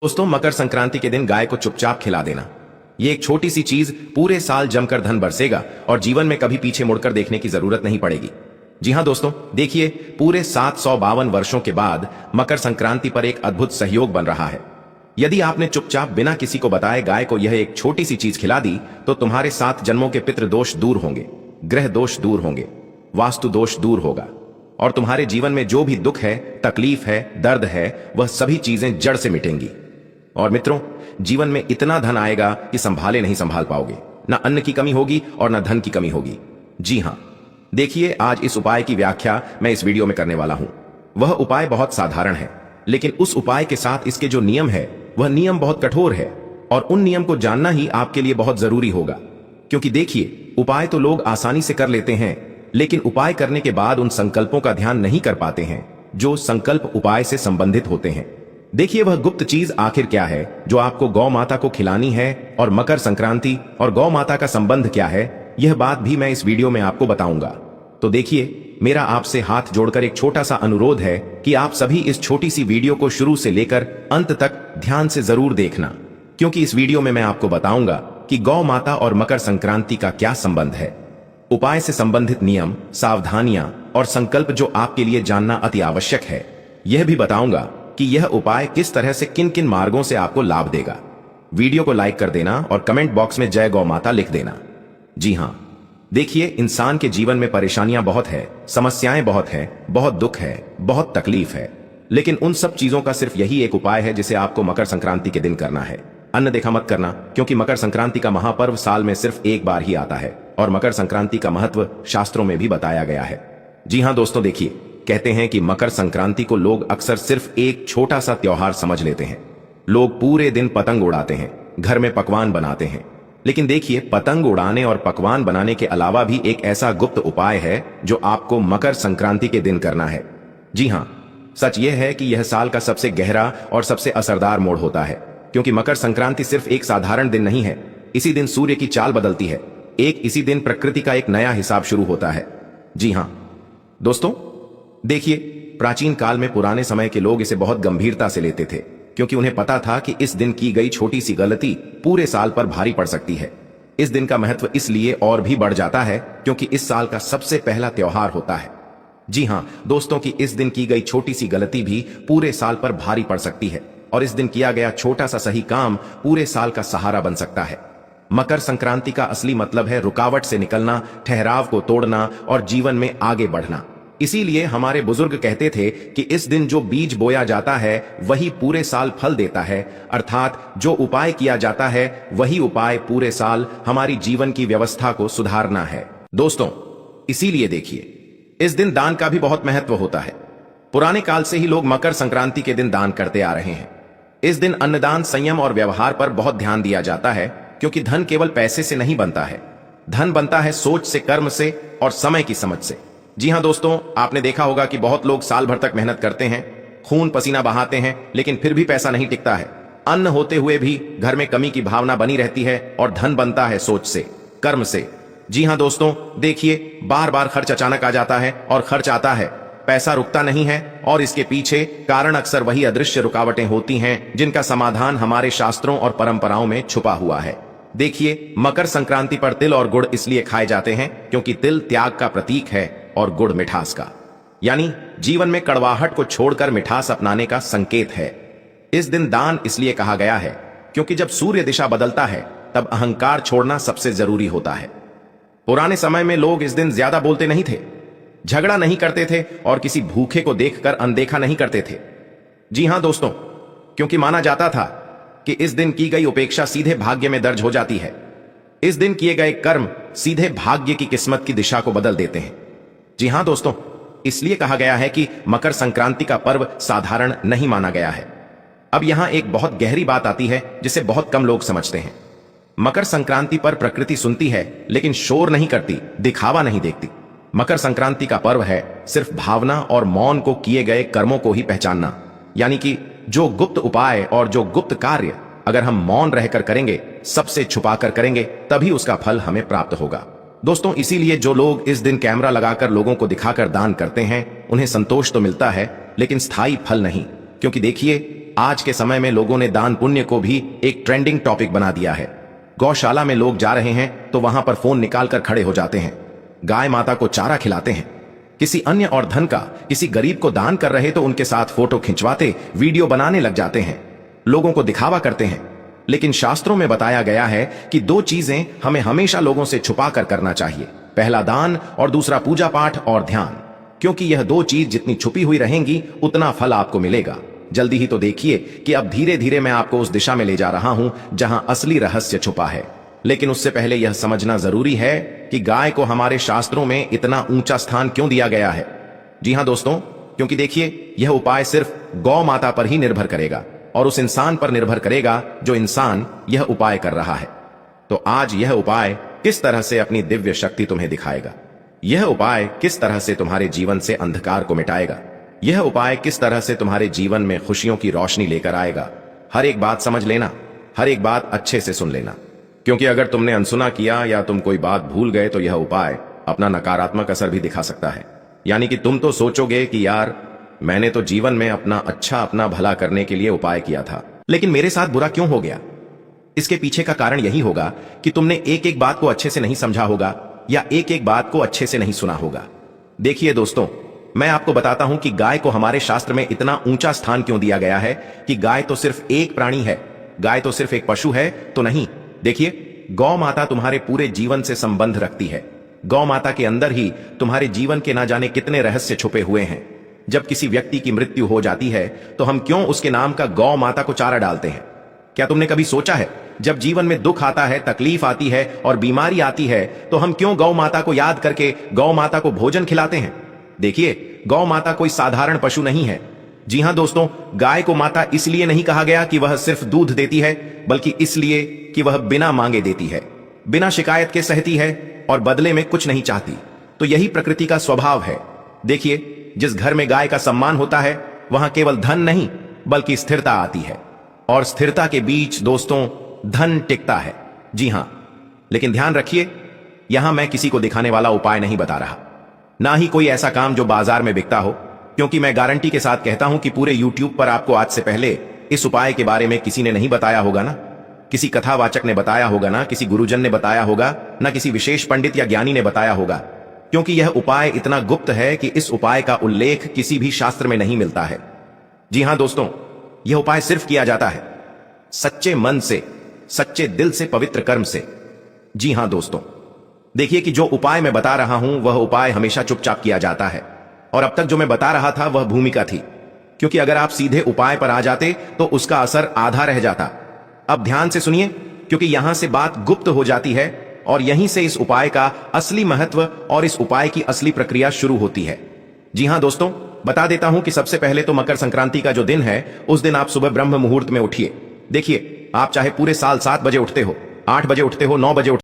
दोस्तों, मकर संक्रांति के दिन गाय को चुपचाप खिला देना, ये एक छोटी सी चीज पूरे साल जमकर धन बरसेगा और जीवन में कभी पीछे मुड़कर देखने की जरूरत नहीं पड़ेगी। जी हां दोस्तों, देखिए पूरे 752 वर्षों के बाद मकर संक्रांति पर एक अद्भुत सहयोग बन रहा है। यदि आपने चुपचाप बिना किसी को बताए गाय को यह एक छोटी सी चीज खिला दी तो तुम्हारे 7 जन्मों के पितृ दोष दूर होंगे, ग्रह दोष दूर होंगे, वास्तु दोष दूर होगा और तुम्हारे जीवन में जो भी दुख है, तकलीफ है, दर्द है, वह सभी चीजें जड़ से मिटेंगी। और मित्रों, जीवन में इतना धन आएगा कि संभाले नहीं संभाल पाओगे, ना अन्न की कमी होगी और ना धन की कमी होगी। जी हां, देखिए आज इस उपाय की व्याख्या मैं इस वीडियो में करने वाला हूं। वह उपाय बहुत साधारण है, लेकिन उस उपाय के साथ इसके जो नियम है वह नियम बहुत कठोर है और उन नियम को जानना ही आपके लिए बहुत जरूरी होगा। क्योंकि देखिए, उपाय तो लोग आसानी से कर लेते हैं, लेकिन उपाय करने के बाद उन संकल्पों का ध्यान नहीं कर पाते हैं जो संकल्प उपाय से संबंधित होते हैं। देखिए वह गुप्त चीज आखिर क्या है जो आपको गौ माता को खिलानी है, और मकर संक्रांति और गौ माता का संबंध क्या है, यह बात भी मैं इस वीडियो में आपको बताऊंगा। तो देखिए, मेरा आपसे हाथ जोड़कर एक छोटा सा अनुरोध है कि आप सभी इस छोटी सी वीडियो को शुरू से लेकर अंत तक ध्यान से जरूर देखना, क्योंकि इस वीडियो में मैं आपको बताऊंगा कि गौ माता और मकर संक्रांति का क्या संबंध है, उपाय से संबंधित नियम, सावधानियां और संकल्प जो आपके लिए जानना अति आवश्यक है। यह भी बताऊंगा कि यह उपाय किस तरह से किन किन मार्गों से आपको लाभ देगा। वीडियो को लाइक कर देना और कमेंट बॉक्स में जय गौ माता लिख देना। जी हां, देखिए इंसान के जीवन में परेशानियां बहुत है, समस्याएं बहुत है, बहुत दुख है, बहुत तकलीफ है, लेकिन उन सब चीजों का सिर्फ यही एक उपाय है जिसे आपको मकर संक्रांति के दिन करना है। अन्न देखा मत करना, क्योंकि मकर संक्रांति का महापर्व साल में सिर्फ एक बार ही आता है और मकर संक्रांति का महत्व शास्त्रों में भी बताया गया है। जी हां दोस्तों, देखिए कहते हैं कि मकर संक्रांति को लोग अक्सर सिर्फ एक छोटा सा त्योहार समझ लेते हैं। लोग पूरे दिन पतंग उड़ाते हैं, घर में पकवान बनाते हैं, लेकिन देखिए पतंग उड़ाने और पकवान बनाने के अलावा भी एक ऐसा गुप्त उपाय है जो आपको मकर संक्रांति के दिन करना है। जी हां, सच यह है कि यह साल का सबसे गहरा और सबसे असरदार मोड़ होता है, क्योंकि मकर संक्रांति सिर्फ एक साधारण दिन नहीं है। इसी दिन सूर्य की चाल बदलती है, इसी दिन प्रकृति का एक नया हिसाब शुरू होता है। जी हां दोस्तों, देखिए प्राचीन काल में पुराने समय के लोग इसे बहुत गंभीरता से लेते थे, क्योंकि उन्हें पता था कि इस दिन की गई छोटी सी गलती पूरे साल पर भारी पड़ सकती है। इस दिन का महत्व इसलिए और भी बढ़ जाता है क्योंकि इस साल का सबसे पहला त्योहार होता है। जी हां दोस्तों, कि इस दिन की गई छोटी सी गलती भी पूरे साल पर भारी पड़ सकती है और इस दिन किया गया छोटा सा सही काम पूरे साल का सहारा बन सकता है। मकर संक्रांति का असली मतलब है रुकावट से निकलना, ठहराव को तोड़ना और जीवन में आगे बढ़ना। इसीलिए हमारे बुजुर्ग कहते थे कि इस दिन जो बीज बोया जाता है वही पूरे साल फल देता है, अर्थात जो उपाय किया जाता है वही उपाय पूरे साल हमारी जीवन की व्यवस्था को सुधारना है। दोस्तों, इसीलिए देखिए इस दिन दान का भी बहुत महत्व होता है। पुराने काल से ही लोग मकर संक्रांति के दिन दान करते आ रहे हैं। इस दिन अन्नदान, संयम और व्यवहार पर बहुत ध्यान दिया जाता है, क्योंकि धन केवल पैसे से नहीं बनता है, धन बनता है सोच से, कर्म से और समय की समझ से। जी हां दोस्तों, आपने देखा होगा कि बहुत लोग साल भर तक मेहनत करते हैं, खून पसीना बहाते हैं, लेकिन फिर भी पैसा नहीं टिकता है। अन्न होते हुए भी घर में कमी की भावना बनी रहती है और धन बनता है सोच से, कर्म से। जी हां दोस्तों, देखिए बार बार खर्च अचानक आ जाता है और खर्च आता है, पैसा रुकता नहीं है और इसके पीछे कारण अक्सर वही अदृश्य रुकावटें होती हैं जिनका समाधान हमारे शास्त्रों और परंपराओं में छुपा हुआ है। देखिए, मकर संक्रांति पर तिल और गुड़ इसलिए खाए जाते हैं क्योंकि तिल त्याग का प्रतीक है और गुड़ मिठास का, यानी जीवन में कड़वाहट को छोड़कर मिठास अपनाने का संकेत है। इस दिन दान इसलिए कहा गया है क्योंकि जब सूर्य दिशा बदलता है तब अहंकार छोड़ना सबसे जरूरी होता है। पुराने समय में लोग इस दिन ज्यादा बोलते नहीं थे, झगड़ा नहीं करते थे और किसी भूखे को देखकर अनदेखा नहीं करते थे। जी हां दोस्तों, क्योंकि माना जाता था कि इस दिन की गई उपेक्षा सीधे भाग्य में दर्ज हो जाती है। इस दिन किए गए कर्म सीधे भाग्य की किस्मत की दिशा को बदल देते हैं। जी हां दोस्तों, इसलिए कहा गया है कि मकर संक्रांति का पर्व साधारण नहीं माना गया है। अब यहां एक बहुत गहरी बात आती है जिसे बहुत कम लोग समझते हैं। मकर संक्रांति पर प्रकृति सुनती है लेकिन शोर नहीं करती, दिखावा नहीं देखती। मकर संक्रांति का पर्व है सिर्फ भावना और मौन को किए गए कर्मों को ही पहचानना, यानी कि जो गुप्त उपाय और जो गुप्त कार्य अगर हम मौन रहकर करेंगे, सबसे छुपाकर करेंगे, तभी उसका फल हमें प्राप्त होगा। दोस्तों, इसीलिए जो लोग इस दिन कैमरा लगाकर लोगों को दिखाकर दान करते हैं, उन्हें संतोष तो मिलता है लेकिन स्थायी फल नहीं। क्योंकि देखिए, आज के समय में लोगों ने दान पुण्य को भी एक ट्रेंडिंग टॉपिक बना दिया है। गौशाला में लोग जा रहे हैं तो वहां पर फोन निकालकर खड़े हो जाते हैं, गाय माता को चारा खिलाते हैं। किसी अन्य और धन का किसी गरीब को दान कर रहे तो उनके साथ फोटो खिंचवाते, वीडियो बनाने लग जाते हैं, लोगों को दिखावा करते हैं। लेकिन शास्त्रों में बताया गया है कि दो चीजें हमें हमेशा लोगों से छुपा कर करना चाहिए, पहला दान और दूसरा पूजा पाठ और ध्यान, क्योंकि यह दो चीज जितनी छुपी हुई रहेंगी उतना फल आपको मिलेगा। जल्दी ही तो देखिए कि अब धीरे धीरे मैं आपको उस दिशा में ले जा रहा हूं जहां असली रहस्य छुपा है। लेकिन उससे पहले यह समझना जरूरी है कि गाय को हमारे शास्त्रों में इतना ऊंचा स्थान क्यों दिया गया है। जी हां दोस्तों, क्योंकि देखिए यह उपाय सिर्फ गौ माता पर ही निर्भर करेगा और उस इंसान पर निर्भर करेगा जो इंसान यह उपाय कर रहा है। तो आज यह उपाय किस तरह से अपनी दिव्य शक्ति तुम्हें दिखाएगा, यह उपाय किस तरह से तुम्हारे जीवन से अंधकार को मिटाएगा, यह उपाय किस तरह से तुम्हारे जीवन में खुशियों की रोशनी लेकर आएगा। हर एक बात समझ लेना, हर एक बात अच्छे से सुन लेना, क्योंकि अगर तुमने अनसुना किया या तुम कोई बात भूल गए तो यह उपाय अपना नकारात्मक असर भी दिखा सकता है। यानी कि तुम तो सोचोगे कि यार मैंने तो जीवन में अपना भला करने के लिए उपाय किया था, लेकिन मेरे साथ बुरा क्यों हो गया। इसके पीछे का कारण यही होगा कि तुमने एक एक बात को अच्छे से नहीं समझा होगा या एक एक बात को अच्छे से नहीं सुना होगा। देखिए दोस्तों, मैं आपको बताता हूं कि गाय को हमारे शास्त्र में इतना ऊंचा स्थान क्यों दिया गया है कि गाय तो सिर्फ एक प्राणी है, गाय तो सिर्फ एक पशु है तो नहीं। देखिए, गौ माता तुम्हारे पूरे जीवन से संबंध रखती है। गौ माता के अंदर ही तुम्हारे जीवन के ना जाने कितने रहस्य छुपे हुए हैं। जब किसी व्यक्ति की मृत्यु हो जाती है तो हम क्यों उसके नाम का गौ माता को चारा डालते हैं। क्या तुमने कभी सोचा है, जब जीवन में दुख आता है, तकलीफ आती है और बीमारी आती है तो हम क्यों गौ माता को याद करके गौ माता को भोजन खिलाते हैं। देखिए, गौ माता कोई साधारण पशु नहीं है। जी हां दोस्तों, गाय को माता इसलिए नहीं कहा गया कि वह सिर्फ दूध देती है, बल्कि इसलिए कि वह बिना मांगे देती है, बिना शिकायत के सहती है और बदले में कुछ नहीं चाहती। तो यही प्रकृति का स्वभाव है। देखिए, जिस घर में गाय का सम्मान होता है वहां केवल धन नहीं बल्कि स्थिरता आती है, और स्थिरता के बीच दोस्तों धन टिकता है। जी हां, लेकिन ध्यान रखिए, यहां मैं किसी को दिखाने वाला उपाय नहीं बता रहा, ना ही कोई ऐसा काम जो बाजार में बिकता हो, क्योंकि मैं गारंटी के साथ कहता हूं कि पूरे YouTube पर आपको आज से पहले इस उपाय के बारे में किसी ने नहीं बताया होगा ना, किसी कथावाचक ने बताया होगा ना, किसी गुरुजन ने बताया होगा ना, किसी विशेष पंडित या ज्ञानी ने बताया होगा, क्योंकि यह उपाय इतना गुप्त है कि इस उपाय का उल्लेख किसी भी शास्त्र में नहीं मिलता है। जी हां दोस्तों, यह उपाय सिर्फ किया जाता है सच्चे मन से, सच्चे दिल से, पवित्र कर्म से। जी हां दोस्तों, देखिए कि जो उपाय मैं बता रहा हूं वह उपाय हमेशा चुपचाप किया जाता है, और अब तक जो मैं बता रहा था वह भूमिका थी, क्योंकि अगर आप सीधे उपाय पर आ जाते तो उसका असर आधा रह जाता। अब ध्यान से सुनिए, क्योंकि यहां से बात गुप्त हो जाती है और यहीं से इस उपाय का असली महत्व और इस उपाय की असली प्रक्रिया शुरू होती है। जी हां दोस्तों, बता देता हूं कि सबसे पहले तो मकर संक्रांति का जो दिन है उस दिन आप सुबह ब्रह्म मुहूर्त में उठिए। देखिए, आप चाहे पूरे साल 7 बजे उठते हो, 8 बजे उठते हो, 9 बजे उठते